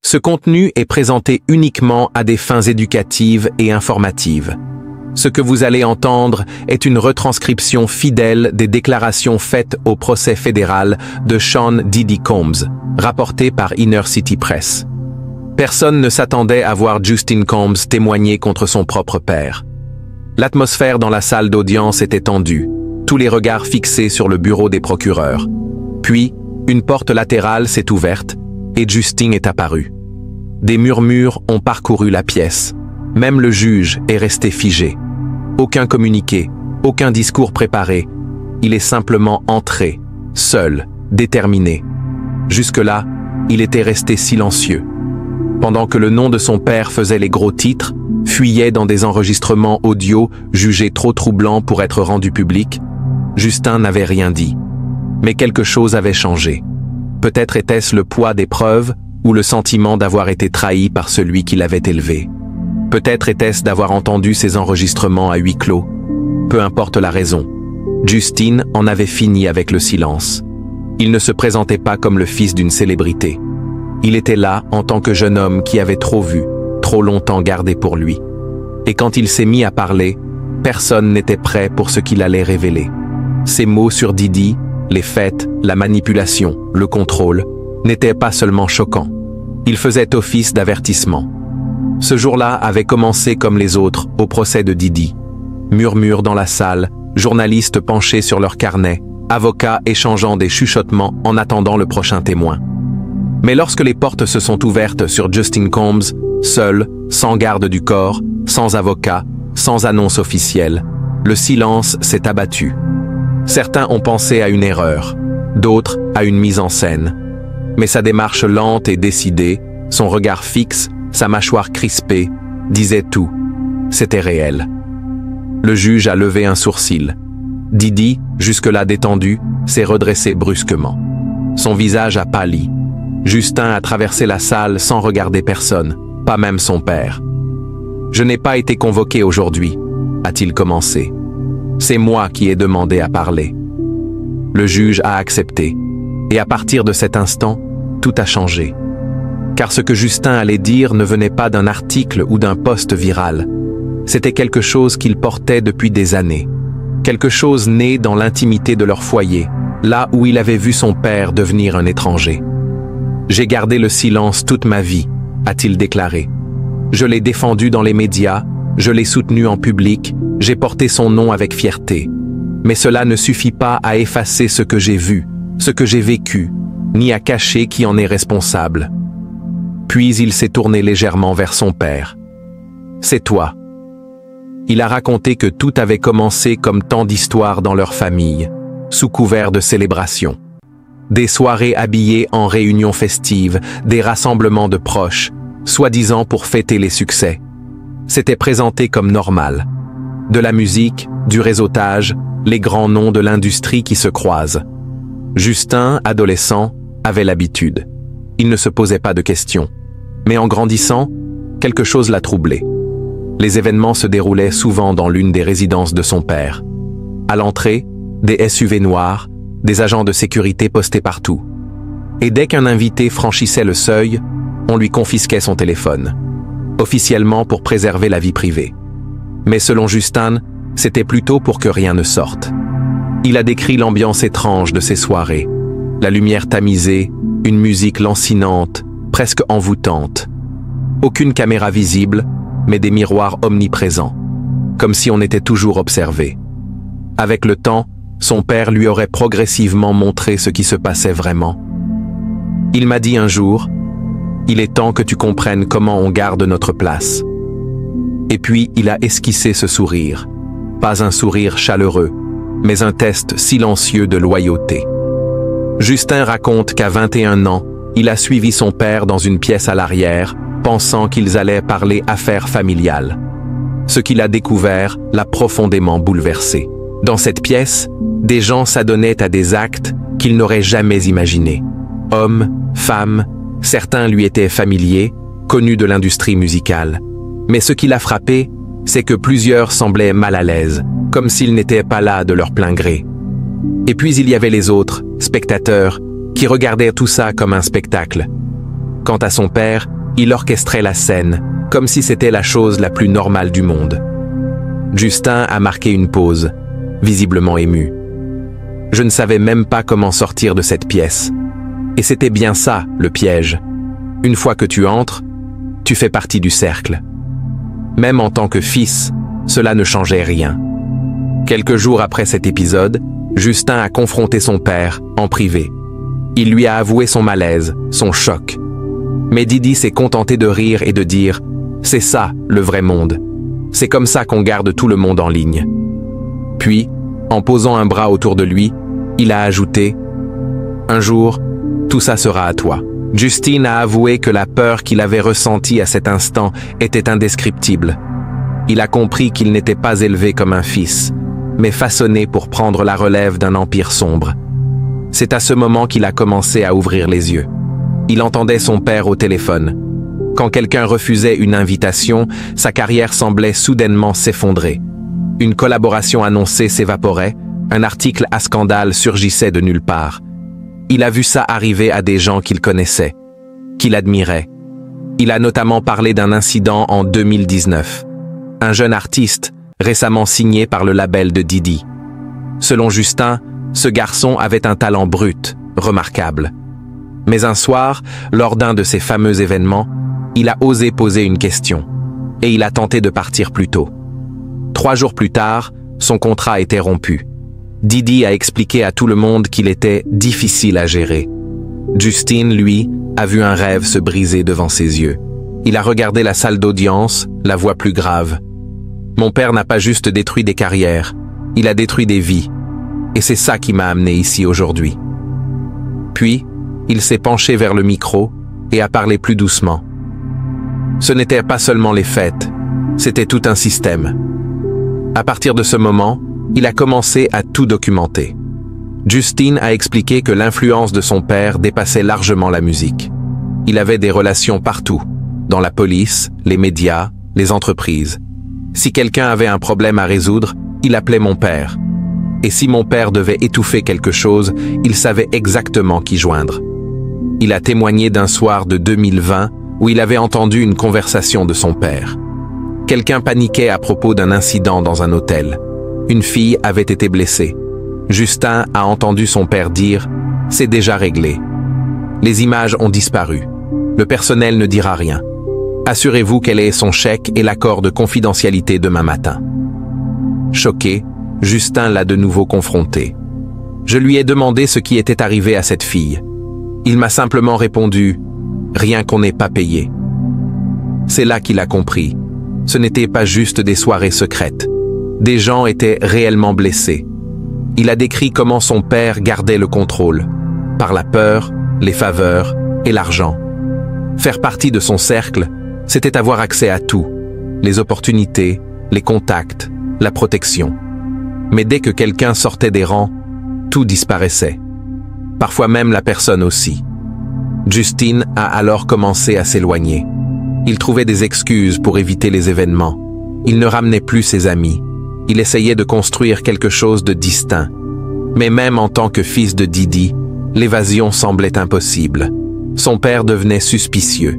Ce contenu est présenté uniquement à des fins éducatives et informatives. Ce que vous allez entendre est une retranscription fidèle des déclarations faites au procès fédéral de Sean Diddy Combs, rapporté par Inner City Press. Personne ne s'attendait à voir Justin Combs témoigner contre son propre père. L'atmosphère dans la salle d'audience était tendue, tous les regards fixés sur le bureau des procureurs. Puis, une porte latérale s'est ouverte et Justin est apparu. Des murmures ont parcouru la pièce. Même le juge est resté figé. Aucun communiqué, aucun discours préparé. Il est simplement entré, seul, déterminé. Jusque-là, il était resté silencieux. Pendant que le nom de son père faisait les gros titres, fuyait dans des enregistrements audio jugés trop troublants pour être rendus publics, Justin n'avait rien dit. Mais quelque chose avait changé. Peut-être était-ce le poids des preuves ou le sentiment d'avoir été trahi par celui qui l'avait élevé. Peut-être était-ce d'avoir entendu ces enregistrements à huis clos. Peu importe la raison. Justin en avait fini avec le silence. Il ne se présentait pas comme le fils d'une célébrité. Il était là en tant que jeune homme qui avait trop vu, trop longtemps gardé pour lui. Et quand il s'est mis à parler, personne n'était prêt pour ce qu'il allait révéler. Ses mots sur Diddy, les faits, la manipulation, le contrôle, n'étaient pas seulement choquants. Ils faisaient office d'avertissement. Ce jour-là avait commencé comme les autres au procès de Diddy. Murmures dans la salle, journalistes penchés sur leurs carnets, avocats échangeant des chuchotements en attendant le prochain témoin. Mais lorsque les portes se sont ouvertes sur Justin Combs, seul, sans garde du corps, sans avocat, sans annonce officielle, le silence s'est abattu. Certains ont pensé à une erreur, d'autres à une mise en scène. Mais sa démarche lente et décidée, son regard fixe, sa mâchoire crispée, disait tout. C'était réel. Le juge a levé un sourcil. Diddy, jusque-là détendu, s'est redressé brusquement. Son visage a pâli. Justin a traversé la salle sans regarder personne, pas même son père. « Je n'ai pas été convoqué aujourd'hui », a-t-il commencé. « C'est moi qui ai demandé à parler. » Le juge a accepté. Et à partir de cet instant, tout a changé. Car ce que Justin allait dire ne venait pas d'un article ou d'un post viral. C'était quelque chose qu'il portait depuis des années. Quelque chose né dans l'intimité de leur foyer, là où il avait vu son père devenir un étranger. « J'ai gardé le silence toute ma vie », a-t-il déclaré. « Je l'ai défendu dans les médias, je l'ai soutenu en public, j'ai porté son nom avec fierté. Mais cela ne suffit pas à effacer ce que j'ai vu, ce que j'ai vécu, ni à cacher qui en est responsable. » Puis il s'est tourné légèrement vers son père. « C'est toi. » Il a raconté que tout avait commencé comme tant d'histoires dans leur famille, sous couvert de célébration. Des soirées habillées en réunions festives, des rassemblements de proches, soi-disant pour fêter les succès. C'était présenté comme normal. De la musique, du réseautage, les grands noms de l'industrie qui se croisent. Justin, adolescent, avait l'habitude. Il ne se posait pas de questions. Mais en grandissant, quelque chose l'a troublé. Les événements se déroulaient souvent dans l'une des résidences de son père. À l'entrée, des SUV noirs, des agents de sécurité postés partout. Et dès qu'un invité franchissait le seuil, on lui confisquait son téléphone. Officiellement pour préserver la vie privée. Mais selon Justin, c'était plutôt pour que rien ne sorte. Il a décrit l'ambiance étrange de ces soirées. La lumière tamisée, une musique lancinante, presque envoûtante. Aucune caméra visible, mais des miroirs omniprésents. Comme si on était toujours observé. Avec le temps, son père lui aurait progressivement montré ce qui se passait vraiment. Il m'a dit un jour, « Il est temps que tu comprennes comment on garde notre place. » Et puis il a esquissé ce sourire. Pas un sourire chaleureux, mais un test silencieux de loyauté. Justin raconte qu'à 21 ans, il a suivi son père dans une pièce à l'arrière, pensant qu'ils allaient parler affaires familiales. Ce qu'il a découvert l'a profondément bouleversé. Dans cette pièce, des gens s'adonnaient à des actes qu'il n'aurait jamais imaginés. Hommes, femmes, certains lui étaient familiers, connus de l'industrie musicale. Mais ce qui l'a frappé, c'est que plusieurs semblaient mal à l'aise, comme s'ils n'étaient pas là de leur plein gré. Et puis il y avait les autres, spectateurs, qui regardaient tout ça comme un spectacle. Quant à son père, Il orchestrait la scène, comme si c'était la chose la plus normale du monde. Justin a marqué une pause, visiblement ému. Je ne savais même pas comment sortir de cette pièce. Et c'était bien ça, le piège. Une fois que tu entres, tu fais partie du cercle. Même en tant que fils, cela ne changeait rien. Quelques jours après cet épisode, Justin a confronté son père, en privé. Il lui a avoué son malaise, son choc. Mais Didi s'est contenté de rire et de dire « C'est ça, le vrai monde. C'est comme ça qu'on garde tout le monde en ligne. » Puis, en posant un bras autour de lui, il a ajouté « Un jour, tout ça sera à toi. » Justin a avoué que la peur qu'il avait ressentie à cet instant était indescriptible. Il a compris qu'il n'était pas élevé comme un fils, mais façonné pour prendre la relève d'un empire sombre. C'est à ce moment qu'il a commencé à ouvrir les yeux. Il entendait son père au téléphone. Quand quelqu'un refusait une invitation, sa carrière semblait soudainement s'effondrer. Une collaboration annoncée s'évaporait, un article à scandale surgissait de nulle part. Il a vu ça arriver à des gens qu'il connaissait, qu'il admirait. Il a notamment parlé d'un incident en 2019. Un jeune artiste, récemment signé par le label de Didi. Selon Justin, ce garçon avait un talent brut, remarquable. Mais un soir, lors d'un de ces fameux événements, il a osé poser une question, et il a tenté de partir plus tôt. 3 jours plus tard, son contrat était rompu. Didi a expliqué à tout le monde qu'il était difficile à gérer. Justin, lui, a vu un rêve se briser devant ses yeux. Il a regardé la salle d'audience, la voix plus grave. Mon père n'a pas juste détruit des carrières, il a détruit des vies. Et c'est ça qui m'a amené ici aujourd'hui. Puis, il s'est penché vers le micro et a parlé plus doucement. Ce n'était pas seulement les fêtes, c'était tout un système. À partir de ce moment, il a commencé à tout documenter. Justin a expliqué que l'influence de son père dépassait largement la musique. Il avait des relations partout, dans la police, les médias, les entreprises. Si quelqu'un avait un problème à résoudre, il appelait mon père. Et si mon père devait étouffer quelque chose, il savait exactement qui joindre. Il a témoigné d'un soir de 2020 où il avait entendu une conversation de son père. Quelqu'un paniquait à propos d'un incident dans un hôtel. Une fille avait été blessée. Justin a entendu son père dire « C'est déjà réglé ». Les images ont disparu. Le personnel ne dira rien. Assurez-vous qu'elle ait son chèque et l'accord de confidentialité demain matin. Choqué, Justin l'a de nouveau confronté. Je lui ai demandé ce qui était arrivé à cette fille. Il m'a simplement répondu « Rien qu'on n'ait pas payé ». C'est là qu'il a compris. Ce n'était pas juste des soirées secrètes. Des gens étaient réellement blessés. Il a décrit comment son père gardait le contrôle, par la peur, les faveurs et l'argent. Faire partie de son cercle, c'était avoir accès à tout, les opportunités, les contacts, la protection. Mais dès que quelqu'un sortait des rangs, tout disparaissait. Parfois même la personne aussi. Justin a alors commencé à s'éloigner. Il trouvait des excuses pour éviter les événements. Il ne ramenait plus ses amis. Il essayait de construire quelque chose de distinct. Mais même en tant que fils de Didi, l'évasion semblait impossible. Son père devenait suspicieux.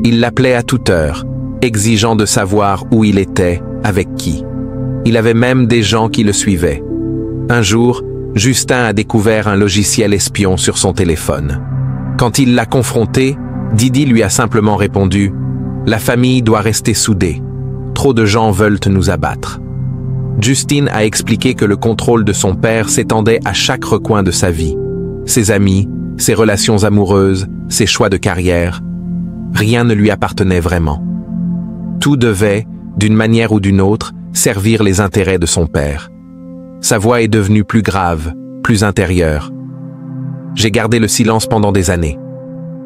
Il l'appelait à toute heure, exigeant de savoir où il était, avec qui. Il avait même des gens qui le suivaient. Un jour, Justin a découvert un logiciel espion sur son téléphone. Quand il l'a confronté, Didi lui a simplement répondu « La famille doit rester soudée. Trop de gens veulent nous abattre. » Justin a expliqué que le contrôle de son père s'étendait à chaque recoin de sa vie. Ses amis, ses relations amoureuses, ses choix de carrière. Rien ne lui appartenait vraiment. Tout devait, d'une manière ou d'une autre, servir les intérêts de son père. Sa voix est devenue plus grave, plus intérieure. J'ai gardé le silence pendant des années.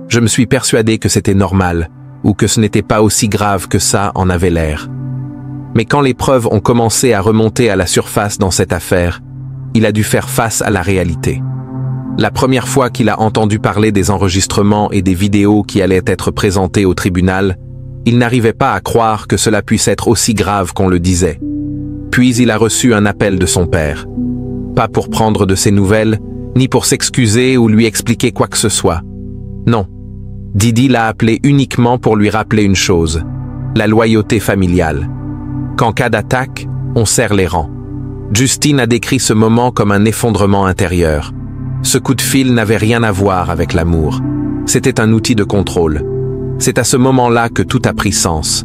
Je me suis persuadé que c'était normal, ou que ce n'était pas aussi grave que ça en avait l'air. Mais quand les preuves ont commencé à remonter à la surface dans cette affaire, il a dû faire face à la réalité. La première fois qu'il a entendu parler des enregistrements et des vidéos qui allaient être présentées au tribunal, il n'arrivait pas à croire que cela puisse être aussi grave qu'on le disait. Puis il a reçu un appel de son père. Pas pour prendre de ses nouvelles, ni pour s'excuser ou lui expliquer quoi que ce soit. Non. Didi l'a appelé uniquement pour lui rappeler une chose, la loyauté familiale. Qu'en cas d'attaque, on serre les rangs. Justine a décrit ce moment comme un effondrement intérieur. Ce coup de fil n'avait rien à voir avec l'amour. C'était un outil de contrôle. C'est à ce moment-là que tout a pris sens.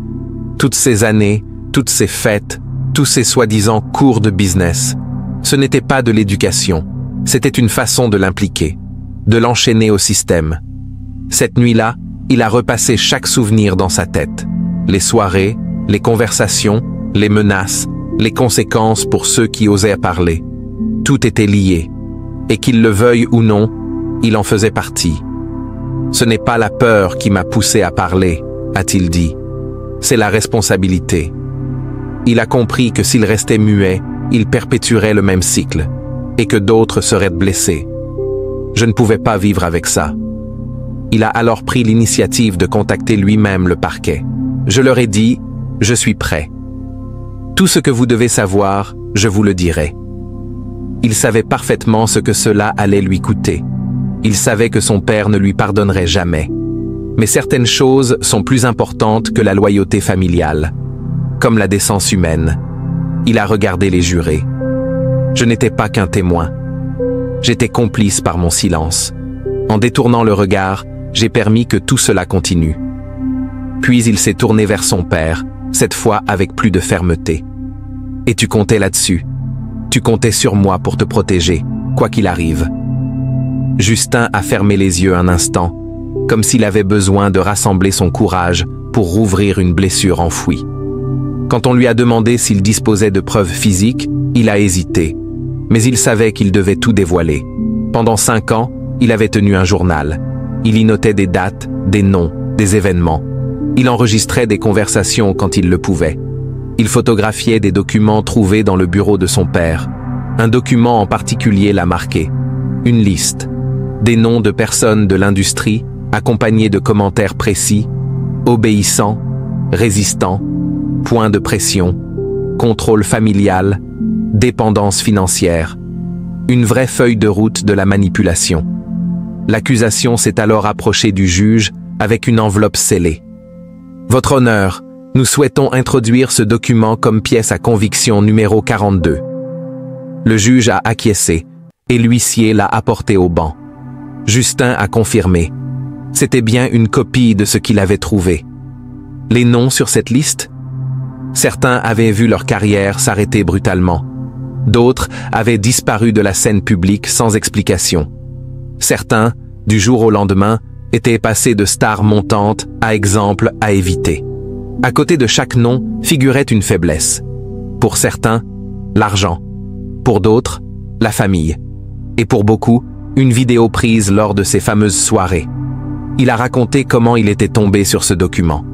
Toutes ces années, toutes ces fêtes, tous ces soi-disant cours de business. Ce n'était pas de l'éducation. C'était une façon de l'impliquer, de l'enchaîner au système. Cette nuit-là, il a repassé chaque souvenir dans sa tête. Les soirées, les conversations, les menaces, les conséquences pour ceux qui osaient parler. Tout était lié. Et qu'il le veuille ou non, il en faisait partie. Ce n'est pas la peur qui m'a poussé à parler, a-t-il dit. C'est la responsabilité. Il a compris que s'il restait muet, il perpétuerait le même cycle, et que d'autres seraient blessés. Je ne pouvais pas vivre avec ça. Il a alors pris l'initiative de contacter lui-même le parquet. Je leur ai dit, je suis prêt. Tout ce que vous devez savoir, je vous le dirai. Il savait parfaitement ce que cela allait lui coûter. Il savait que son père ne lui pardonnerait jamais. Mais certaines choses sont plus importantes que la loyauté familiale, comme la décence humaine. Il a regardé les jurés. Je n'étais pas qu'un témoin. J'étais complice par mon silence. En détournant le regard, j'ai permis que tout cela continue. Puis il s'est tourné vers son père, cette fois avec plus de fermeté. Et tu comptais là-dessus. Tu comptais sur moi pour te protéger, quoi qu'il arrive. Justin a fermé les yeux un instant, comme s'il avait besoin de rassembler son courage pour rouvrir une blessure enfouie. Quand on lui a demandé s'il disposait de preuves physiques, il a hésité. Mais il savait qu'il devait tout dévoiler. Pendant 5 ans, il avait tenu un journal. Il y notait des dates, des noms, des événements. Il enregistrait des conversations quand il le pouvait. Il photographiait des documents trouvés dans le bureau de son père. Un document en particulier l'a marqué. Une liste. Des noms de personnes de l'industrie, accompagnés de commentaires précis, obéissants, résistants, points de pression, contrôle familial, dépendance financière. Une vraie feuille de route de la manipulation. L'accusation s'est alors approchée du juge avec une enveloppe scellée. Votre honneur, nous souhaitons introduire ce document comme pièce à conviction numéro 42. Le juge a acquiescé et l'huissier l'a apporté au banc. Justin a confirmé. C'était bien une copie de ce qu'il avait trouvé. Les noms sur cette liste? Certains avaient vu leur carrière s'arrêter brutalement. D'autres avaient disparu de la scène publique sans explication. Certains, du jour au lendemain, étaient passés de stars montantes à exemples à éviter. À côté de chaque nom figurait une faiblesse. Pour certains, l'argent. Pour d'autres, la famille. Et pour beaucoup, une vidéo prise lors de ces fameuses soirées. Il a raconté comment il était tombé sur ce document.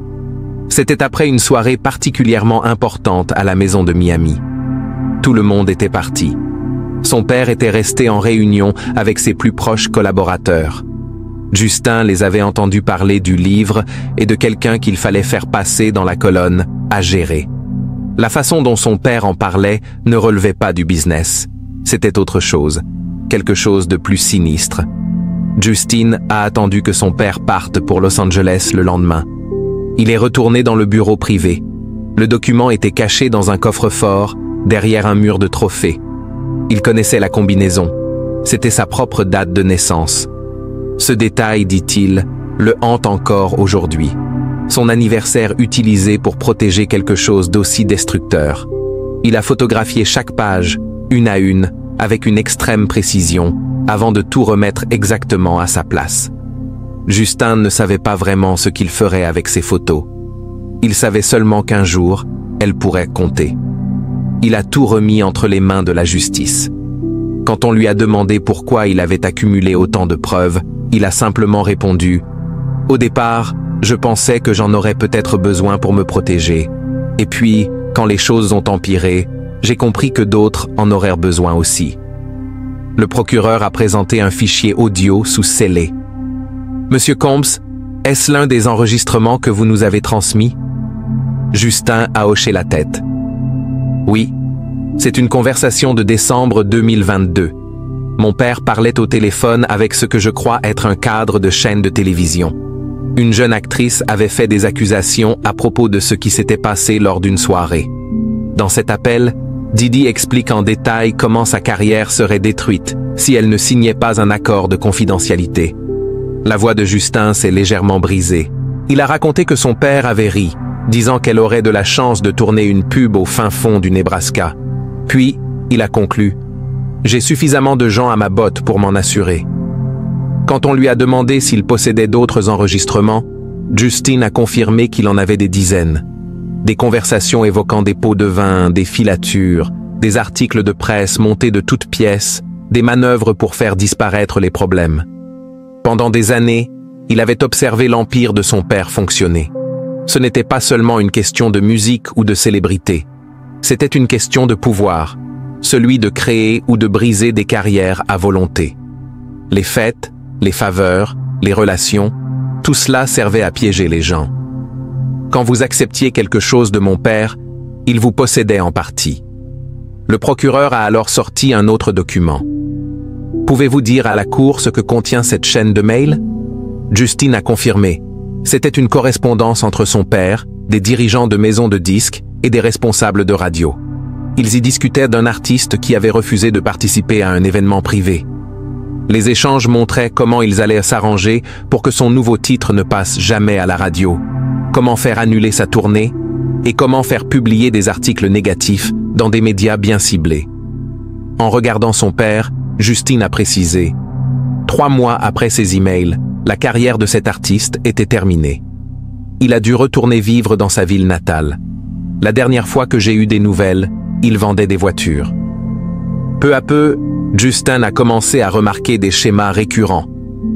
C'était après une soirée particulièrement importante à la maison de Miami. Tout le monde était parti. Son père était resté en réunion avec ses plus proches collaborateurs. Justin les avait entendus parler du livre et de quelqu'un qu'il fallait faire passer dans la colonne « à gérer ». La façon dont son père en parlait ne relevait pas du business. C'était autre chose, quelque chose de plus sinistre. Justine a attendu que son père parte pour Los Angeles le lendemain. Il est retourné dans le bureau privé. Le document était caché dans un coffre-fort, derrière un mur de trophées. Il connaissait la combinaison. C'était sa propre date de naissance. Ce détail, dit-il, le hante encore aujourd'hui. Son anniversaire utilisé pour protéger quelque chose d'aussi destructeur. Il a photographié chaque page, une à une, avec une extrême précision, avant de tout remettre exactement à sa place. Justin ne savait pas vraiment ce qu'il ferait avec ces photos. Il savait seulement qu'un jour, elles pourraient compter. Il a tout remis entre les mains de la justice. Quand on lui a demandé pourquoi il avait accumulé autant de preuves, il a simplement répondu « Au départ, je pensais que j'en aurais peut-être besoin pour me protéger. Et puis, quand les choses ont empiré, j'ai compris que d'autres en auraient besoin aussi. » Le procureur a présenté un fichier audio sous scellé. « Monsieur Combs, est-ce l'un des enregistrements que vous nous avez transmis ?» Justin a hoché la tête. « Oui, c'est une conversation de décembre 2022. Mon père parlait au téléphone avec ce que je crois être un cadre de chaîne de télévision. Une jeune actrice avait fait des accusations à propos de ce qui s'était passé lors d'une soirée. Dans cet appel, Didi explique en détail comment sa carrière serait détruite si elle ne signait pas un accord de confidentialité. La voix de Justin s'est légèrement brisée. Il a raconté que son père avait ri, disant qu'elle aurait de la chance de tourner une pub au fin fond du Nebraska. Puis, il a conclu « J'ai suffisamment de gens à ma botte pour m'en assurer ». Quand on lui a demandé s'il possédait d'autres enregistrements, Justin a confirmé qu'il en avait des dizaines. Des conversations évoquant des pots de vin, des filatures, des articles de presse montés de toutes pièces, des manœuvres pour faire disparaître les problèmes. Pendant des années, il avait observé l'empire de son père fonctionner. Ce n'était pas seulement une question de musique ou de célébrité. C'était une question de pouvoir, celui de créer ou de briser des carrières à volonté. Les fêtes, les faveurs, les relations, tout cela servait à piéger les gens. Quand vous acceptiez quelque chose de mon père, il vous possédait en partie. Le procureur a alors sorti un autre document. Pouvez-vous dire à la cour ce que contient cette chaîne de mails? Justin a confirmé. C'était une correspondance entre son père, des dirigeants de maisons de disques et des responsables de radio. Ils y discutaient d'un artiste qui avait refusé de participer à un événement privé. Les échanges montraient comment ils allaient s'arranger pour que son nouveau titre ne passe jamais à la radio, comment faire annuler sa tournée et comment faire publier des articles négatifs dans des médias bien ciblés. En regardant son père, Justin a précisé « 3 mois après ses emails, la carrière de cet artiste était terminée. Il a dû retourner vivre dans sa ville natale. La dernière fois que j'ai eu des nouvelles, il vendait des voitures. » Peu à peu, Justin a commencé à remarquer des schémas récurrents.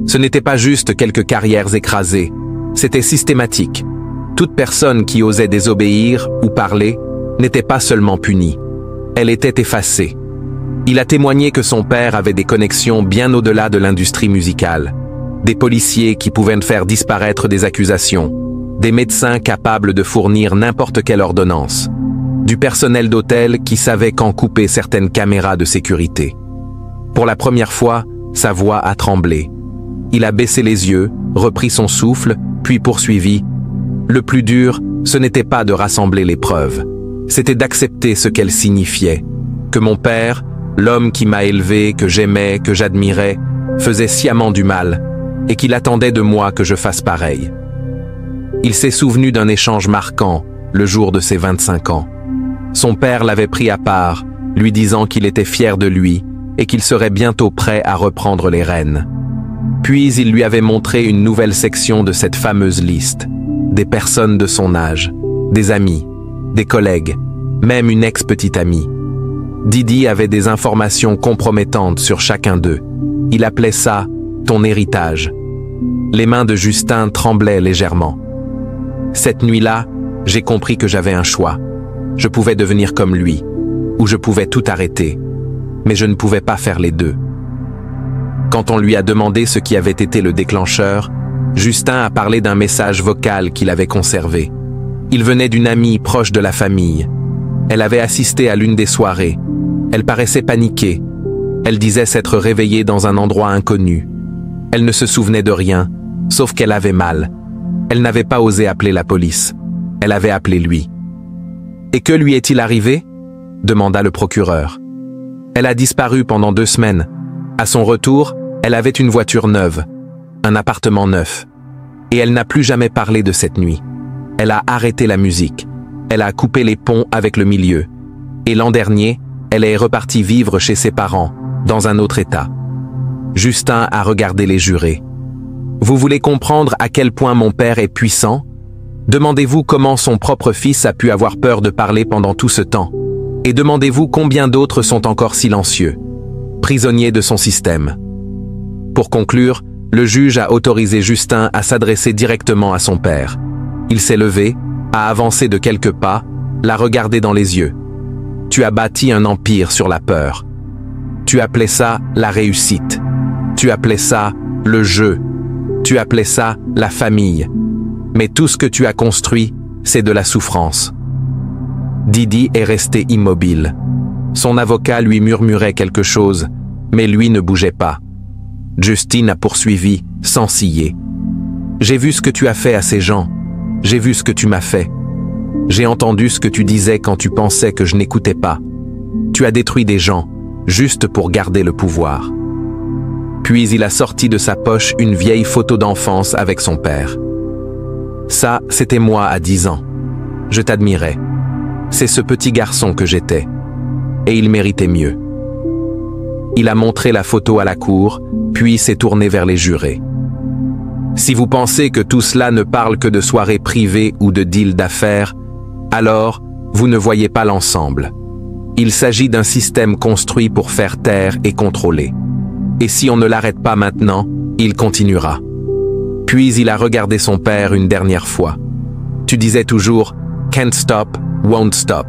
Ce n'était pas juste quelques carrières écrasées, c'était systématique. Toute personne qui osait désobéir ou parler n'était pas seulement punie, elle était effacée. Il a témoigné que son père avait des connexions bien au-delà de l'industrie musicale. Des policiers qui pouvaient faire disparaître des accusations, des médecins capables de fournir n'importe quelle ordonnance, du personnel d'hôtel qui savait quand couper certaines caméras de sécurité. Pour la première fois, sa voix a tremblé. Il a baissé les yeux, repris son souffle, puis poursuivi. Le plus dur, ce n'était pas de rassembler les preuves. C'était d'accepter ce qu'elles signifiaient. Que mon père, l'homme qui m'a élevé, que j'aimais, que j'admirais, faisait sciemment du mal, et qu'il attendait de moi que je fasse pareil. Il s'est souvenu d'un échange marquant, le jour de ses 25 ans. Son père l'avait pris à part, lui disant qu'il était fier de lui et qu'il serait bientôt prêt à reprendre les rênes. Puis il lui avait montré une nouvelle section de cette fameuse liste, des personnes de son âge, des amis, des collègues, même une ex-petite amie. Didi avait des informations compromettantes sur chacun d'eux. Il appelait ça « ton héritage ». Les mains de Justin tremblaient légèrement. Cette nuit-là, j'ai compris que j'avais un choix. Je pouvais devenir comme lui, ou je pouvais tout arrêter, mais je ne pouvais pas faire les deux. Quand on lui a demandé ce qui avait été le déclencheur, Justin a parlé d'un message vocal qu'il avait conservé. Il venait d'une amie proche de la famille. Elle avait assisté à l'une des soirées. Elle paraissait paniquée. Elle disait s'être réveillée dans un endroit inconnu. Elle ne se souvenait de rien, sauf qu'elle avait mal. Elle n'avait pas osé appeler la police. Elle avait appelé lui. « Et que lui est-il arrivé ?» demanda le procureur. « Elle a disparu pendant 2 semaines. À son retour, elle avait une voiture neuve, un appartement neuf. Et elle n'a plus jamais parlé de cette nuit. Elle a arrêté la musique. Elle a coupé les ponts avec le milieu. Et l'an dernier, elle est repartie vivre chez ses parents, dans un autre état. » Justin a regardé les jurés. « Vous voulez comprendre à quel point mon père est puissant? Demandez-vous comment son propre fils a pu avoir peur de parler pendant tout ce temps. Et demandez-vous combien d'autres sont encore silencieux, prisonniers de son système. » Pour conclure, le juge a autorisé Justin à s'adresser directement à son père. Il s'est levé, a avancé de quelques pas, l'a regardé dans les yeux. « Tu as bâti un empire sur la peur. Tu appelais ça la réussite. Tu appelais ça le jeu. Tu appelais ça la famille. Mais tout ce que tu as construit, c'est de la souffrance. » Didi est resté immobile. Son avocat lui murmurait quelque chose, mais lui ne bougeait pas. Justin a poursuivi, sans ciller. « J'ai vu ce que tu as fait à ces gens. J'ai vu ce que tu m'as fait. J'ai entendu ce que tu disais quand tu pensais que je n'écoutais pas. Tu as détruit des gens, juste pour garder le pouvoir. » Puis il a sorti de sa poche une vieille photo d'enfance avec son père. « Ça, c'était moi à 10 ans. Je t'admirais. C'est ce petit garçon que j'étais. Et il méritait mieux. » Il a montré la photo à la cour, puis s'est tourné vers les jurés. « Si vous pensez que tout cela ne parle que de soirées privées ou de deals d'affaires, alors vous ne voyez pas l'ensemble. Il s'agit d'un système construit pour faire taire et contrôler. Et si on ne l'arrête pas maintenant, il continuera. » Puis il a regardé son père une dernière fois. « Tu disais toujours « can't stop, won't stop ».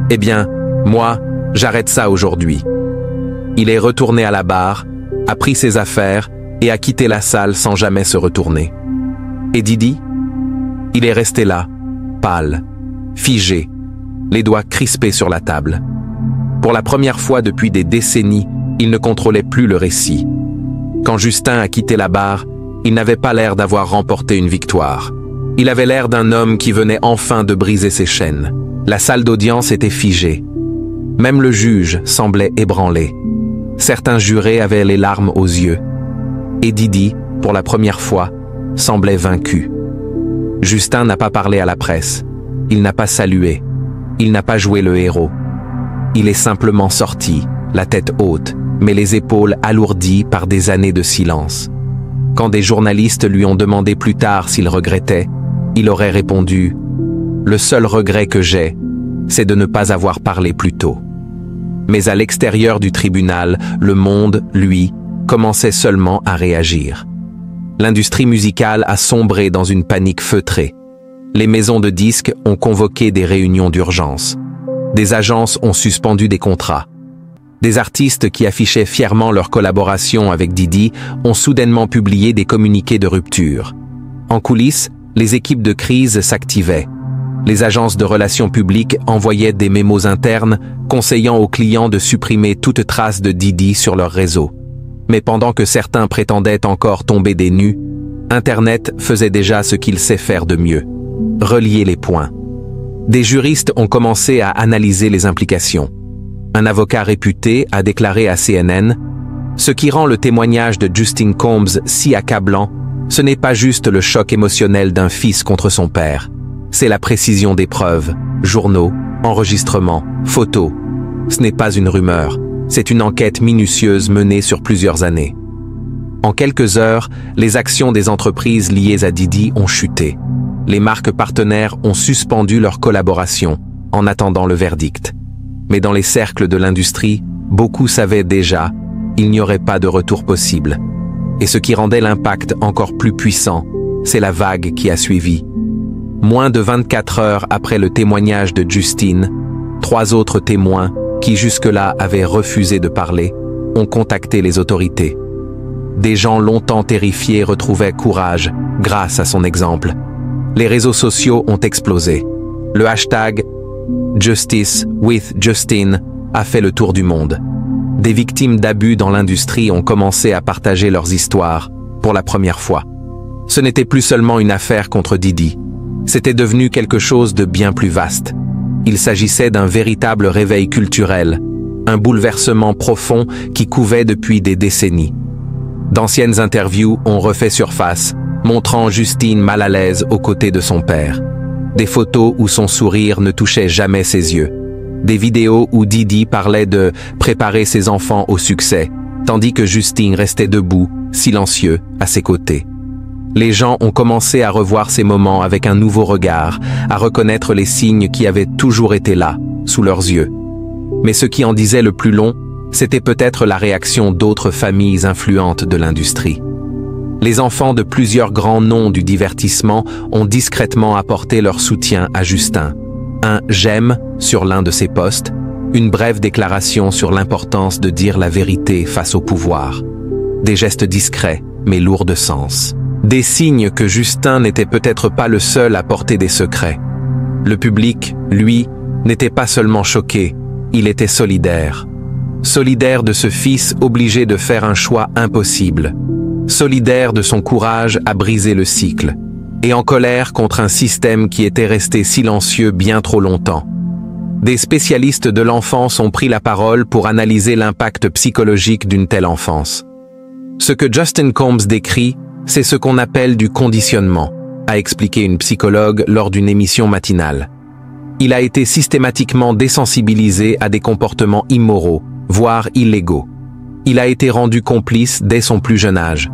Eh bien, moi, j'arrête ça aujourd'hui. » Il est retourné à la barre, a pris ses affaires et a quitté la salle sans jamais se retourner. Et Didi? Il est resté là, pâle, figé, les doigts crispés sur la table. Pour la première fois depuis des décennies, il ne contrôlait plus le récit. Quand Justin a quitté la barre, il n'avait pas l'air d'avoir remporté une victoire. Il avait l'air d'un homme qui venait enfin de briser ses chaînes. La salle d'audience était figée. Même le juge semblait ébranlé. Certains jurés avaient les larmes aux yeux. Et Didi, pour la première fois, semblait vaincu. Justin n'a pas parlé à la presse. Il n'a pas salué. Il n'a pas joué le héros. Il est simplement sorti, la tête haute, mais les épaules alourdies par des années de silence. Quand des journalistes lui ont demandé plus tard s'il regrettait, il aurait répondu « Le seul regret que j'ai, c'est de ne pas avoir parlé plus tôt. » Mais à l'extérieur du tribunal, le monde, lui, commençait seulement à réagir. L'industrie musicale a sombré dans une panique feutrée. Les maisons de disques ont convoqué des réunions d'urgence. Des agences ont suspendu des contrats. Des artistes qui affichaient fièrement leur collaboration avec Didi ont soudainement publié des communiqués de rupture. En coulisses, les équipes de crise s'activaient. Les agences de relations publiques envoyaient des mémos internes conseillant aux clients de supprimer toute trace de Didi sur leur réseau. Mais pendant que certains prétendaient encore tomber des nues, Internet faisait déjà ce qu'il sait faire de mieux: relier les points. Des juristes ont commencé à analyser les implications. Un avocat réputé a déclaré à CNN « Ce qui rend le témoignage de Justin Combs si accablant, ce n'est pas juste le choc émotionnel d'un fils contre son père. C'est la précision des preuves, journaux, enregistrements, photos. Ce n'est pas une rumeur, c'est une enquête minutieuse menée sur plusieurs années. » En quelques heures, les actions des entreprises liées à Didi ont chuté. Les marques partenaires ont suspendu leur collaboration en attendant le verdict. Mais dans les cercles de l'industrie, beaucoup savaient déjà qu'il n'y aurait pas de retour possible. Et ce qui rendait l'impact encore plus puissant, c'est la vague qui a suivi. Moins de 24 heures après le témoignage de Justine, 3 autres témoins, qui jusque-là avaient refusé de parler, ont contacté les autorités. Des gens longtemps terrifiés retrouvaient courage grâce à son exemple. Les réseaux sociaux ont explosé. Le hashtag Justice with Justine a fait le tour du monde. Des victimes d'abus dans l'industrie ont commencé à partager leurs histoires pour la première fois. Ce n'était plus seulement une affaire contre Didi. C'était devenu quelque chose de bien plus vaste. Il s'agissait d'un véritable réveil culturel, un bouleversement profond qui couvait depuis des décennies. D'anciennes interviews ont refait surface, montrant Justine mal à l'aise aux côtés de son père. Des photos où son sourire ne touchait jamais ses yeux. Des vidéos où Didi parlait de préparer ses enfants au succès, tandis que Justine restait debout, silencieux, à ses côtés. Les gens ont commencé à revoir ces moments avec un nouveau regard, à reconnaître les signes qui avaient toujours été là, sous leurs yeux. Mais ce qui en disait le plus long, c'était peut-être la réaction d'autres familles influentes de l'industrie. Les enfants de plusieurs grands noms du divertissement ont discrètement apporté leur soutien à Justin. Un « j'aime » sur l'un de ses posts, une brève déclaration sur l'importance de dire la vérité face au pouvoir. Des gestes discrets, mais lourds de sens. Des signes que Justin n'était peut-être pas le seul à porter des secrets. Le public, lui, n'était pas seulement choqué, il était solidaire. Solidaire de ce fils obligé de faire un choix impossible. solidaire de son courage à briser le cycle, et en colère contre un système qui était resté silencieux bien trop longtemps. Des spécialistes de l'enfance ont pris la parole pour analyser l'impact psychologique d'une telle enfance. Ce que Justin Combs décrit, c'est ce qu'on appelle du conditionnement, a expliqué une psychologue lors d'une émission matinale. Il a été systématiquement désensibilisé à des comportements immoraux, voire illégaux. Il a été rendu complice dès son plus jeune âge.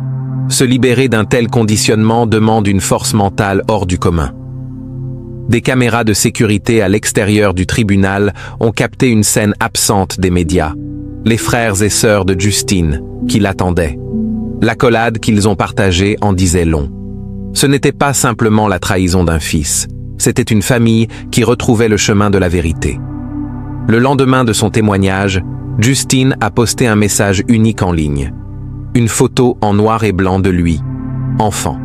Se libérer d'un tel conditionnement demande une force mentale hors du commun. Des caméras de sécurité à l'extérieur du tribunal ont capté une scène absente des médias. Les frères et sœurs de Justine, qui l'attendaient. L'accolade qu'ils ont partagée en disait long. Ce n'était pas simplement la trahison d'un fils, c'était une famille qui retrouvait le chemin de la vérité. Le lendemain de son témoignage, Justine a posté un message unique en ligne. Une photo en noir et blanc de lui, enfant.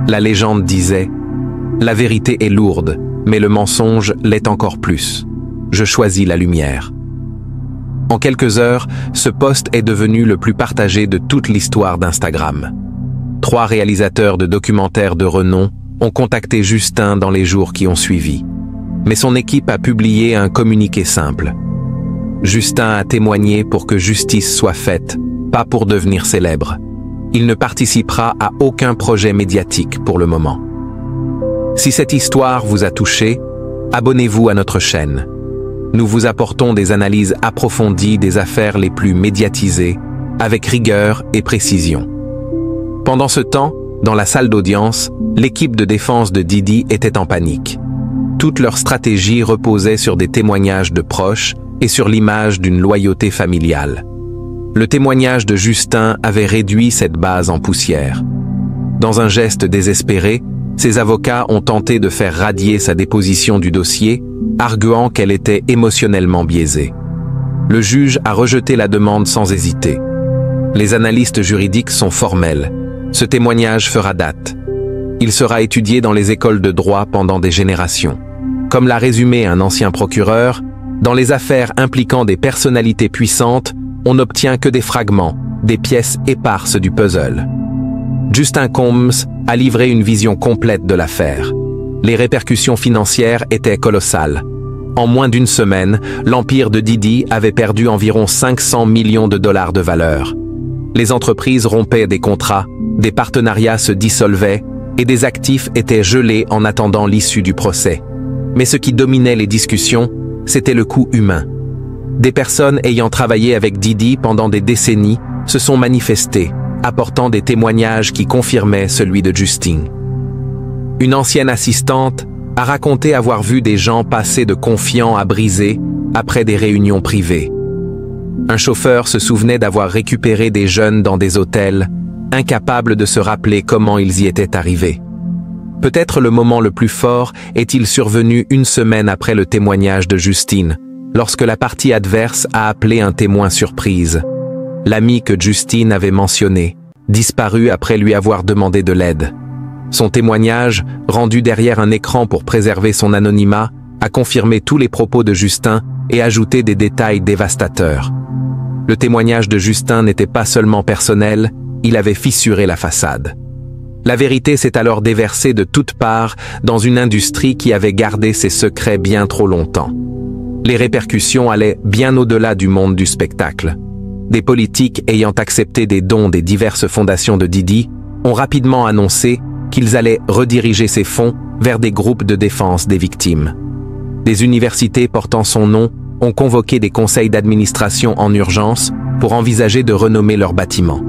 La légende disait « La vérité est lourde, mais le mensonge l'est encore plus. Je choisis la lumière. » En quelques heures, ce post est devenu le plus partagé de toute l'histoire d'Instagram. 3 réalisateurs de documentaires de renom ont contacté Justin dans les jours qui ont suivi. Mais son équipe a publié un communiqué simple. Justin a témoigné pour que justice soit faite, pas pour devenir célèbre. Il ne participera à aucun projet médiatique pour le moment. Si cette histoire vous a touché, abonnez-vous à notre chaîne. Nous vous apportons des analyses approfondies des affaires les plus médiatisées, avec rigueur et précision. Pendant ce temps, dans la salle d'audience, l'équipe de défense de Diddy était en panique. Toute leur stratégie reposait sur des témoignages de proches et sur l'image d'une loyauté familiale. Le témoignage de Justin avait réduit cette base en poussière. Dans un geste désespéré, ses avocats ont tenté de faire radier sa déposition du dossier, arguant qu'elle était émotionnellement biaisée. Le juge a rejeté la demande sans hésiter. Les analystes juridiques sont formels. Ce témoignage fera date. Il sera étudié dans les écoles de droit pendant des générations. Comme l'a résumé un ancien procureur, dans les affaires impliquant des personnalités puissantes, on n'obtient que des fragments, des pièces éparses du puzzle. Justin Combs a livré une vision complète de l'affaire. Les répercussions financières étaient colossales. En moins d'une semaine, l'empire de Diddy avait perdu environ 500 millions de dollars de valeur. Les entreprises rompaient des contrats, des partenariats se dissolvaient et des actifs étaient gelés en attendant l'issue du procès. Mais ce qui dominait les discussions, c'était le coût humain. Des personnes ayant travaillé avec Diddy pendant des décennies se sont manifestées, apportant des témoignages qui confirmaient celui de Justine. Une ancienne assistante a raconté avoir vu des gens passer de confiants à brisés après des réunions privées. Un chauffeur se souvenait d'avoir récupéré des jeunes dans des hôtels, incapables de se rappeler comment ils y étaient arrivés. Peut-être le moment le plus fort est-il survenu une semaine après le témoignage de Justine, lorsque la partie adverse a appelé un témoin surprise. L'ami que Justine avait mentionné, disparu après lui avoir demandé de l'aide. Son témoignage, rendu derrière un écran pour préserver son anonymat, a confirmé tous les propos de Justin et ajouté des détails dévastateurs. Le témoignage de Justin n'était pas seulement personnel, il avait fissuré la façade. La vérité s'est alors déversée de toutes parts dans une industrie qui avait gardé ses secrets bien trop longtemps. Les répercussions allaient bien au-delà du monde du spectacle. Des politiques ayant accepté des dons des diverses fondations de Diddy ont rapidement annoncé qu'ils allaient rediriger ces fonds vers des groupes de défense des victimes. Des universités portant son nom ont convoqué des conseils d'administration en urgence pour envisager de renommer leurs bâtiments.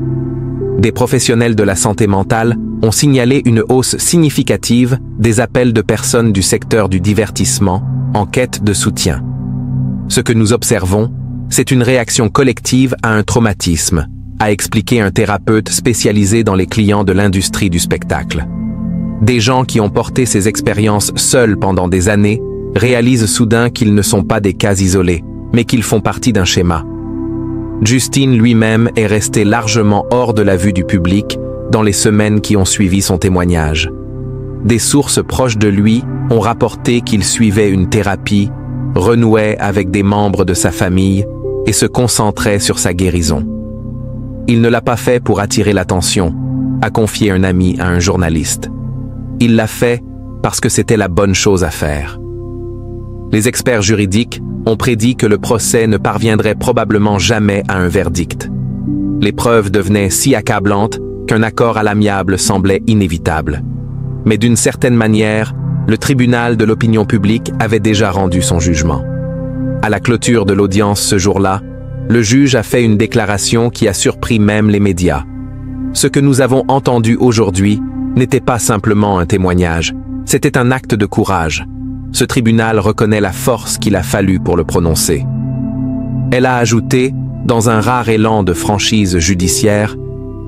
Des professionnels de la santé mentale ont signalé une hausse significative des appels de personnes du secteur du divertissement en quête de soutien. Ce que nous observons, c'est une réaction collective à un traumatisme, a expliqué un thérapeute spécialisé dans les clients de l'industrie du spectacle. Des gens qui ont porté ces expériences seuls pendant des années réalisent soudain qu'ils ne sont pas des cas isolés, mais qu'ils font partie d'un schéma. Justine lui-même est resté largement hors de la vue du public dans les semaines qui ont suivi son témoignage. Des sources proches de lui ont rapporté qu'il suivait une thérapie, renouait avec des membres de sa famille et se concentrait sur sa guérison. Il ne l'a pas fait pour attirer l'attention, a confié un ami à un journaliste. Il l'a fait parce que c'était la bonne chose à faire. Les experts juridiques ont prédit que le procès ne parviendrait probablement jamais à un verdict. Les preuves devenaient si accablantes qu'un accord à l'amiable semblait inévitable. Mais d'une certaine manière, le tribunal de l'opinion publique avait déjà rendu son jugement. À la clôture de l'audience ce jour-là, le juge a fait une déclaration qui a surpris même les médias. Ce que nous avons entendu aujourd'hui n'était pas simplement un témoignage, c'était un acte de courage. Ce tribunal reconnaît la force qu'il a fallu pour le prononcer. Elle a ajouté, dans un rare élan de franchise judiciaire,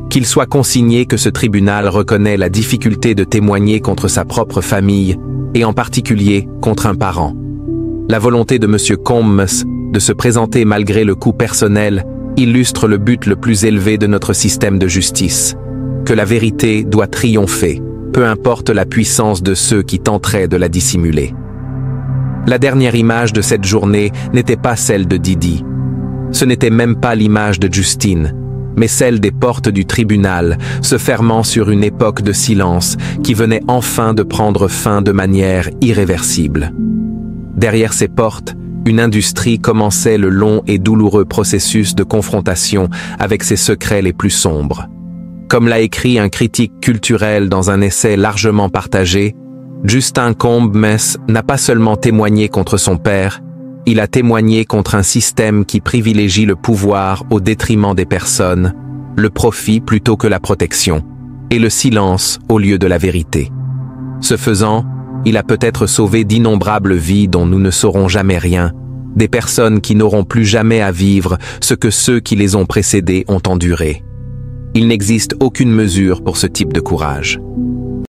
qu'il soit consigné que ce tribunal reconnaît la difficulté de témoigner contre sa propre famille et en particulier contre un parent. La volonté de M. Combs de se présenter malgré le coût personnel illustre le but le plus élevé de notre système de justice, que la vérité doit triompher, peu importe la puissance de ceux qui tenteraient de la dissimuler. La dernière image de cette journée n'était pas celle de Didi. Ce n'était même pas l'image de Justine, mais celle des portes du tribunal, se fermant sur une époque de silence qui venait enfin de prendre fin de manière irréversible. Derrière ces portes, une industrie commençait le long et douloureux processus de confrontation avec ses secrets les plus sombres. Comme l'a écrit un critique culturel dans un essai largement partagé, Justin Combs n'a pas seulement témoigné contre son père, il a témoigné contre un système qui privilégie le pouvoir au détriment des personnes, le profit plutôt que la protection, et le silence au lieu de la vérité. Ce faisant, il a peut-être sauvé d'innombrables vies dont nous ne saurons jamais rien, des personnes qui n'auront plus jamais à vivre ce que ceux qui les ont précédés ont enduré. Il n'existe aucune mesure pour ce type de courage.